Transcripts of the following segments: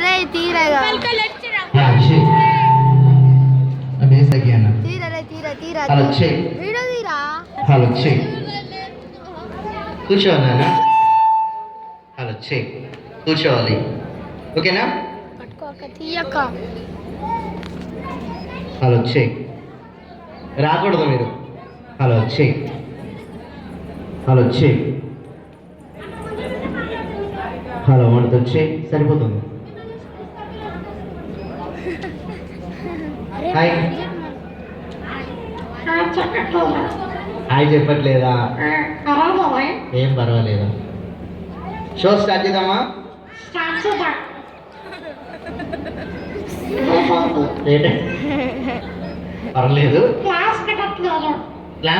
रे तीरेगा बेस आ गया ना तीरा रे तीरा तीरा హలో చెయ్ వీడియో తీరా హలో చెయ్ కూర్చోవాలా హలో చెయ్ కూర్చోవాలి ఓకేనా పట్టుకోక తీయక హలో చెయ్ రాకూడదు మీరు హలో చెయ్ హలో చెయ్ హలో మనతో చెయ్ సరిపోతుంది హాయ్ హాయ్ చెప్పట్లేదా ఏం పర్వాలేదా షో స్టార్ట్ చేద్దామా పర్లేదు క్లాస్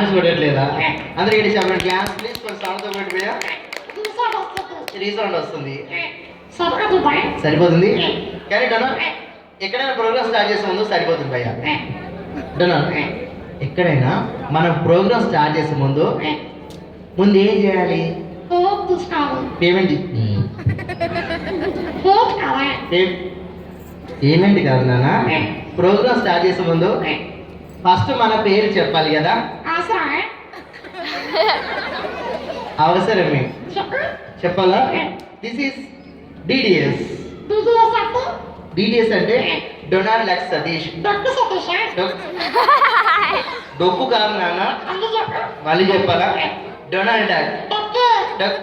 పెట్టట్లేదా అందరూ ఏంటి చెప్పండి క్లాస్ ప్లీజ్ ఫర్ సౌండ్తో పెట్టిపోయా రీసౌండ్ వస్తుంది సరిపోతుంది కానీ డనా ఎక్కడైనా ప్రోగ్రామ్ స్టార్ట్ చేసే ముందు సరిపోతుంది భయ్యా డనా ఎక్కడైనా మనం ప్రోగ్రామ్ స్టార్ట్ చేసే ముందు ఏం చేయాలి పేమెంట్ పేమెంట్ కాదు నాన్న ప్రోగ్రామ్ స్టార్ట్ చేసే ముందు ఫస్ట్ మన పేరు చెప్పాలి కదా అవసరమే చెప్పాలా దిస్ ఈస్ డిడిఎస్ డిడిఎస్ అంటే డొనాల్డ్ లక్ సతీష్ డొక్కు కాదు నాన్న మళ్ళీ చెప్పాలా డొనాల్డ్ డక్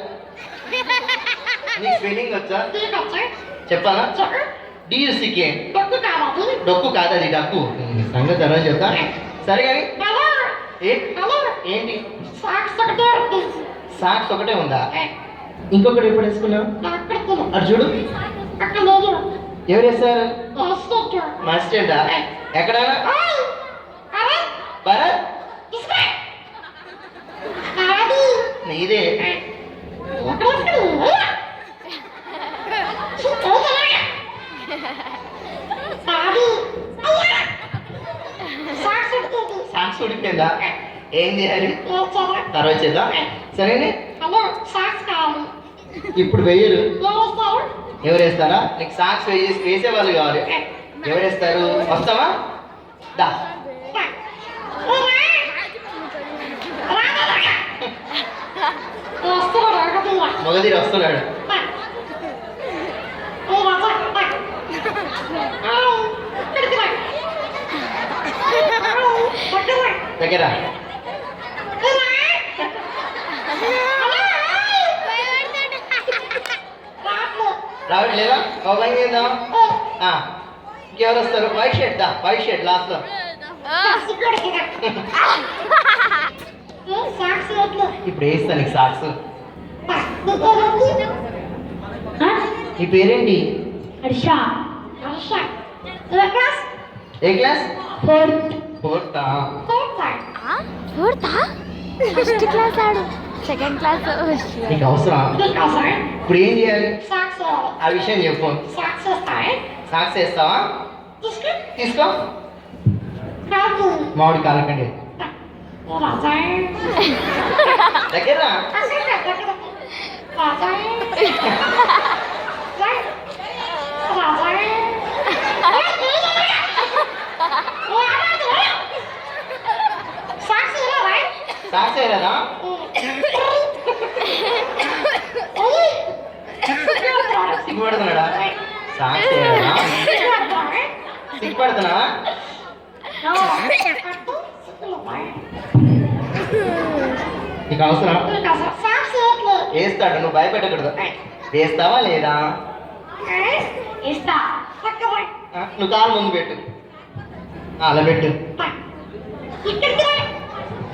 నీకు స్పెల్లింగ్ వచ్చా చెప్పాలా డియుసికే డొక్కు కాదు అది డక్కు సంగతి తర్వాత చెప్తా సరే కానీ ఏంటి సాక్స్ ఒకటే ఉందా ఇంకొకటి ఎప్పుడు వేసుకున్నావు అది చూడు ఎవరు వేస్తారు మాస్టర్డా ఎక్కడ భరత్ నీదే సాక్స్ ఉడిపోయిందా ఏం చేయాలి తర్వాత చేద్దాం సరేనే ఇప్పుడు వెయ్యరు ఎవరు వేస్తారా నీకు సాక్స్ వేసే వాళ్ళు కావాలి ఎవరు వేస్తారు వస్తావా దా మొగదీరు వస్తున్నాడు దగ్గర రావట్లేదా ఓపెన్ చేద్దాం ఇంకెవరు వస్తారు వైట్ షర్ట్ దా వైట్ షర్ట్ లాస్ట్ లో ఇప్పుడు వేస్తా నీకు సాక్స్ నీ పేరేంటి ఏ క్లాస్ ఫోర్త్ ఫస్ట్ క్లాస్ ఆడు సెకండ్ క్లాస్ నీకు అవసరం ఇప్పుడు ఏం చేయాలి ఆ విషయం చెప్పు సాక్స్ వేస్తావా తీసుకో మామిడి కాలకండి దగ్గర సాక్స్ వేయలేదా సిగ్గుపడుతున్నాడా సాక్స్ వేయలేదా సిగ్గుపడుతున్నా నీకు అవసరం వేస్తాడు నువ్వు భయపెట్టకూడదు వేస్తావా లేదా నువ్వు కాలు ముందు పెట్టు అలా పెట్టు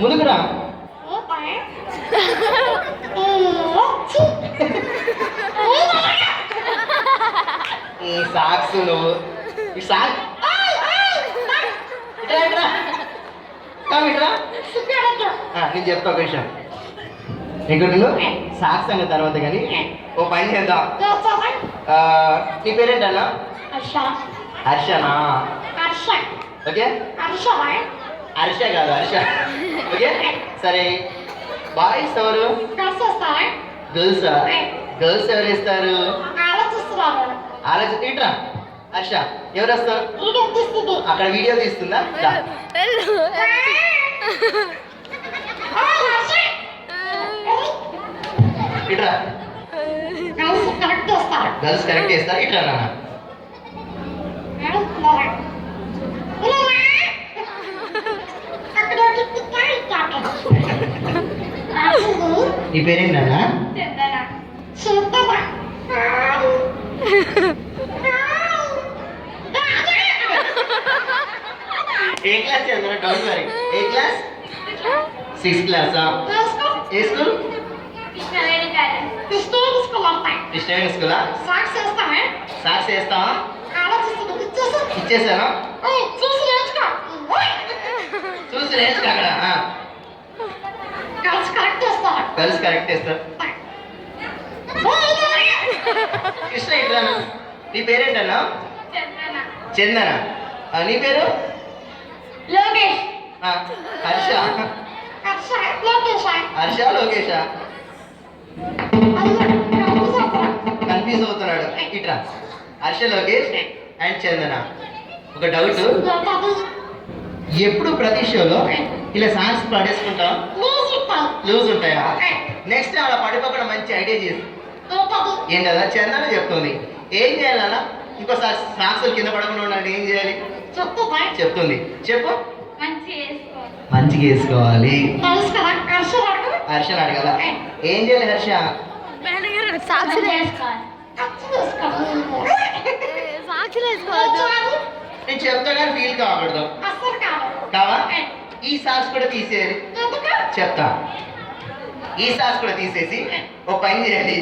ముందుకు రా ఈ సాక్స్ నువ్వు ఈ సాక్ నేను చెప్తా ఒక విషయం ఇక్కడ నువ్వు సాక్స్ అన్న తర్వాత కానీ ఓ పని చేద్దాం నీ పేరేంటన్నా హర్షనా ఓకే హర్ష కాదు హర్ష ఓకే సరే బాయ్స్ ఎవరు గర్ల్స్ గర్ల్స్ ఎవరు వేస్తారు ఆలోచన ఇట్రా హర్ష ఎవరు వస్తారు అక్కడ వీడియో తీస్తుందా రా. ఇట్రా గర్ల్స్ కరెక్ట్ చేస్తారు ఇట్రా నాన్న నీ పేరేంటి నాన్న ఏ క్లాస్ చందన డౌట్ మరి ఏ క్లాస్ 6th క్లాసా ఏ స్కూల్ క్రిస్టియన్ స్కూలా సాక్స్ వేస్తావా ఇచ్చేసాను చూసి నేర్చుకో అక్కడ కలిసి కరెక్ట్ చేస్తారు కృష్ణ ఇట్లా నీ పేరేంటన్నా చందన నీ పేరు హర్ష హర్ష లోకేషా కన్ఫ్యూజ్ అవుతున్నాడు ఇట్రా హర్ష లోకేష్ అండ్ చందన ఒక డౌట్ ఎప్పుడు ప్రతి షోలో ఇలా సాంగ్స్ పాడేసుకుంటాం లూజ్ ఉంటాయా నెక్స్ట్ అలా పడిపోకుండా మంచి ఐడియా చేసి ఏం కదా చందన చెప్తుంది ఏం చేయాలన్నా ఇంకోసారి సాంగ్స్ కింద పడకుండా ఉండాలి ఏం చేయాలి చెప్తుంది చెప్పు మంచిగా వేసుకోవాలి హర్ష అడగదా ఏం చేయాలి హర్ష నేను చెప్తా కానీ ఫీల్ కాకూడదు కావా ఈ సాక్స్ కూడా తీసేయాలి చెప్తా ఈ సాక్స్ కూడా తీసేసి ఒక పని చేయాలి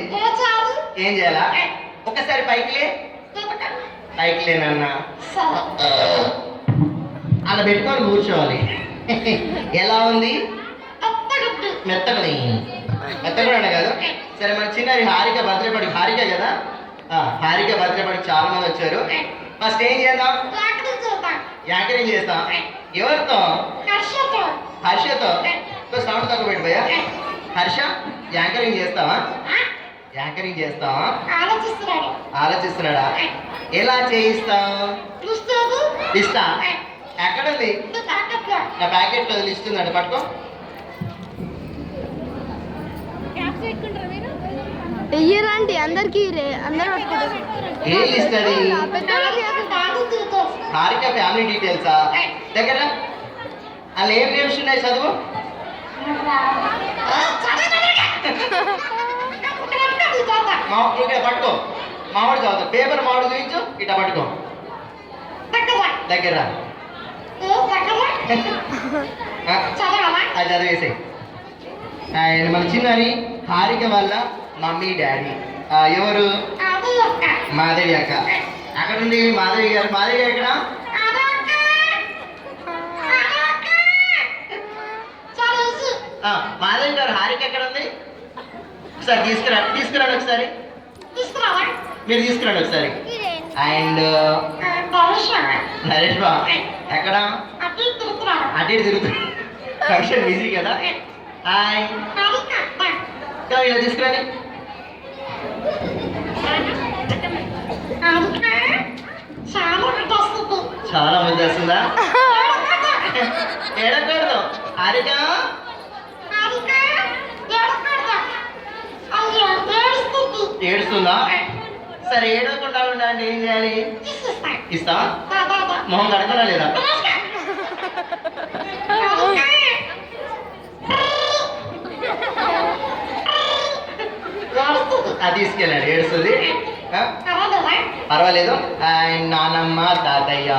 ఏం చేయాలా ఒకసారి పైకి లేనన్నా అలా పెట్టుకొని కూర్చోవాలి ఎలా ఉంది మెత్తగా కాదు సరే మన చిన్నది హారిక భద్రపడికి హారిక కదా హారిక భద్రపడికి చాలా మంది వచ్చారు ఫస్ట్ ఏం చేద్దాం యాంకరింగ్ చేస్తాం ఎవరితో హర్షతో సౌండ్ తక్కువ పెట్టిపోయా హర్ష యాంకరింగ్ చేస్తావా ఆలోచిస్తున్నాడా ఎలా చేయిస్తావు ఇస్తా ఎక్కడుంది నా ప్యాకెట్లో ఇస్తుందండి పట్టుకో ఇయ్యరండి అందరికి అందరూ ఏం ఇస్తుంది హారిక ఫ్యామిలీ డీటెయిల్సా దగ్గర అలా ఏం నేర్చున్నాయి చదువు ఇక్కడ పట్టుకో మామిడి చదువుతా పేపర్ మామిడి చూపించు ఇట్లా పట్టుకో దగ్గర అది చదివేసాయి అండ్ మన చిన్నది హారిక వల్ల మమ్మీ డాడీ ఎవరు మాధవి అక్క అక్కడ ఉంది మాధవి గారు ఎక్కడ మాధవి గారు హారిక ఎక్కడ ఉంది ఒకసారి తీసుకురండి ఒకసారి మీరు తీసుకురండి ఒకసారి అండ్ నరేష్ బా ఎక్కడ అటు ఇటు తిరుగుతుంది ఫంక్షన్ బిజీ కదా హాయ్ ఇలా తీసుకురండి చాలా మంది వస్తుందా ఏడకూడదు హారిక ఏడుస్తుందా సరే ఏడవకుండా ఉండాలంటే ఏం చేయాలి ఇస్తా మొహం కడగలా లేదా అది తీసుకెళ్ళండి ఏడుస్తుంది పర్వాలేదు అండ్ నానమ్మ తాతయ్య